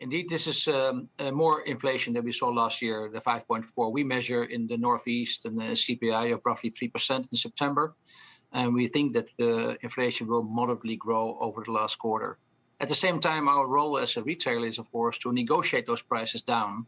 Indeed, this is more inflation than we saw last year, the 5.4. We measure in the Northeast and the CPI of roughly 3% in September. And we think that the inflation will moderately grow over the last quarter. At the same time, our role as a retailer is, of course, to negotiate those prices down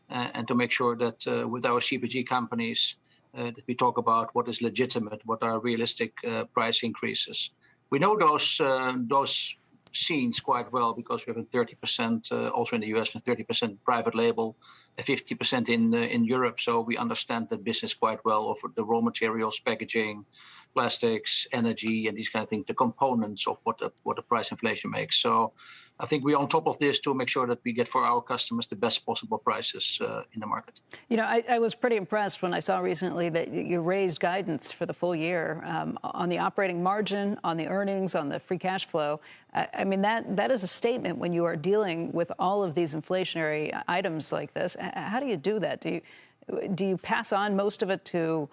and to make sure that with our CPG companies, that we talk about what is legitimate, what are realistic price increases. We know those scenes quite well because we have a 30% also in the US and 30% private label, 50% in Europe. So we understand the business quite well of the raw materials, packaging, plastics, energy, and these kind of things, the components of what the price inflation makes. So I think we're on top of this to make sure that we get for our customers the best possible prices in the market. You know, I was pretty impressed when I saw recently that you raised guidance for the full year on the operating margin, on the earnings, on the free cash flow. I mean, that is a statement when you are dealing with all of these inflationary items like this. How do you do that? Do you pass on most of it to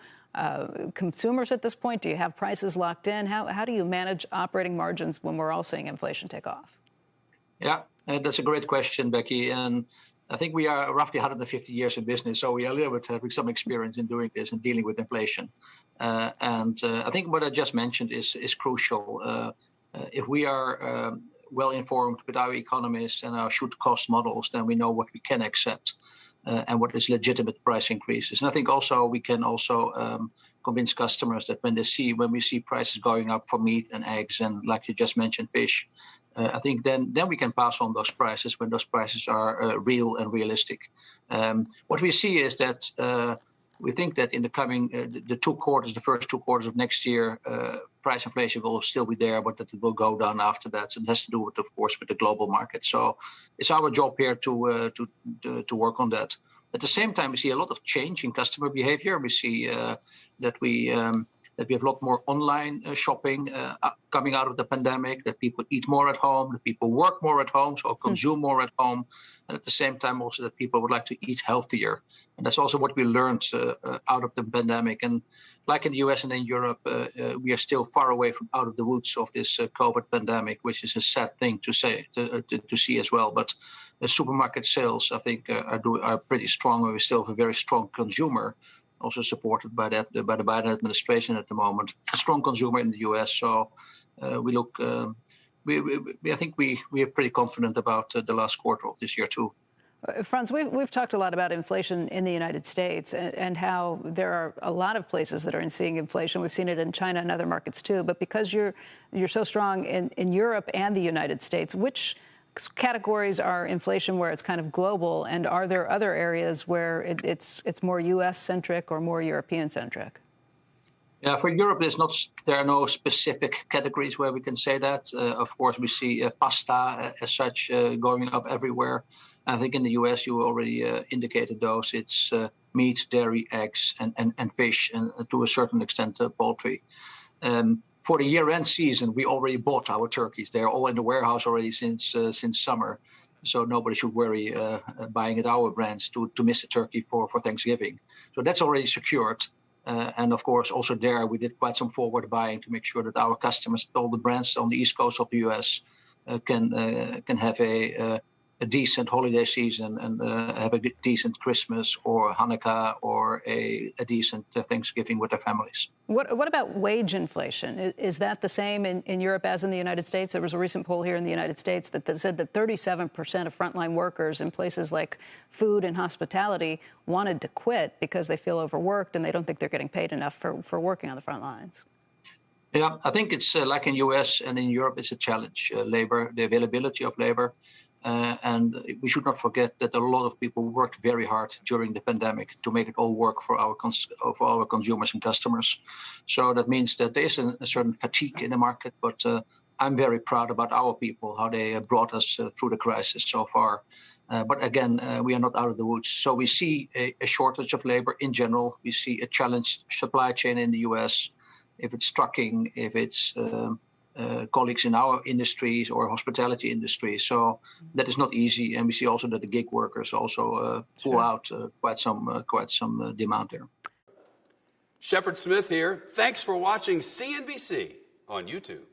consumers at this point? Do you have prices locked in? How do you manage operating margins when we're all seeing inflation take off? Yeah, that's a great question, Becky. And I think we are roughly 150 years in business, so we are a little bit having some experience in doing this and dealing with inflation. I think what I just mentioned is crucial. If we are well informed with our economists and our should cost models, then we know what we can accept and what is legitimate price increases. And I think also we can also convince customers that when we see prices going up for meat and eggs and, like you just mentioned, fish, I think then we can pass on those prices when those prices are real and realistic. What we see is that we think that in the coming the first two quarters of next year, price inflation will still be there, but that it will go down after that. And it has to do with, of course, with the global market. So it's our job here to work on that. At the same time, we see a lot of change in customer behavior. We see that we have a lot more online shopping coming out of the pandemic, that people eat more at home, that people work more at home, so consume more at home. And at the same time, also that people would like to eat healthier. And that's also what we learned out of the pandemic. And like in the US and in Europe, we are still far away from out of the woods of this COVID pandemic, which is a sad thing to see as well. But the supermarket sales, I think, are pretty strong. We still have a very strong consumer, also supported by the Biden administration at the moment. A strong consumer in the US. So I think we are pretty confident about the last quarter of this year too. Frans, we've talked a lot about inflation in the United States and how there are a lot of places that are seeing inflation. We've seen it in China and other markets too. But because you're so strong in Europe and the United States, which categories are inflation where it's kind of global, and are there other areas where it's more U.S.-centric or more European-centric? Yeah, for Europe, there are no specific categories where we can say that. Of course, we see pasta as such going up everywhere. I think in the U.S., you already indicated those. It's meat, dairy, eggs, and fish, and to a certain extent, poultry. For the year-end season, we already bought our turkeys. They're all in the warehouse already since summer. So nobody should worry buying at our brands to miss a turkey for Thanksgiving. So that's already secured. And of course, also there, we did quite some forward buying to make sure that our customers, all the brands on the East Coast of the U.S., can have a decent holiday season and have a decent Christmas or Hanukkah or a decent Thanksgiving with their families. What about wage inflation? Is that the same in Europe as in the United States? There was a recent poll here in the United States that said that 37% of frontline workers in places like food and hospitality wanted to quit because they feel overworked and they don't think they're getting paid enough for working on the front lines. Yeah, I think it's like in the U.S. and in Europe, it's a challenge, labor, the availability of labor. And we should not forget that a lot of people worked very hard during the pandemic to make it all work for our consumers and customers. So that means that there is a certain fatigue in the market, but I'm very proud about our people, how they brought us through the crisis so far. But again, we are not out of the woods. So we see a shortage of labor in general. We see a challenged supply chain in the U.S. If it's trucking, if it's colleagues in our industries or hospitality industry. So that is not easy. And we see also that the gig workers also pull out quite some demand there. Shepard Smith here. Thanks for watching CNBC on YouTube.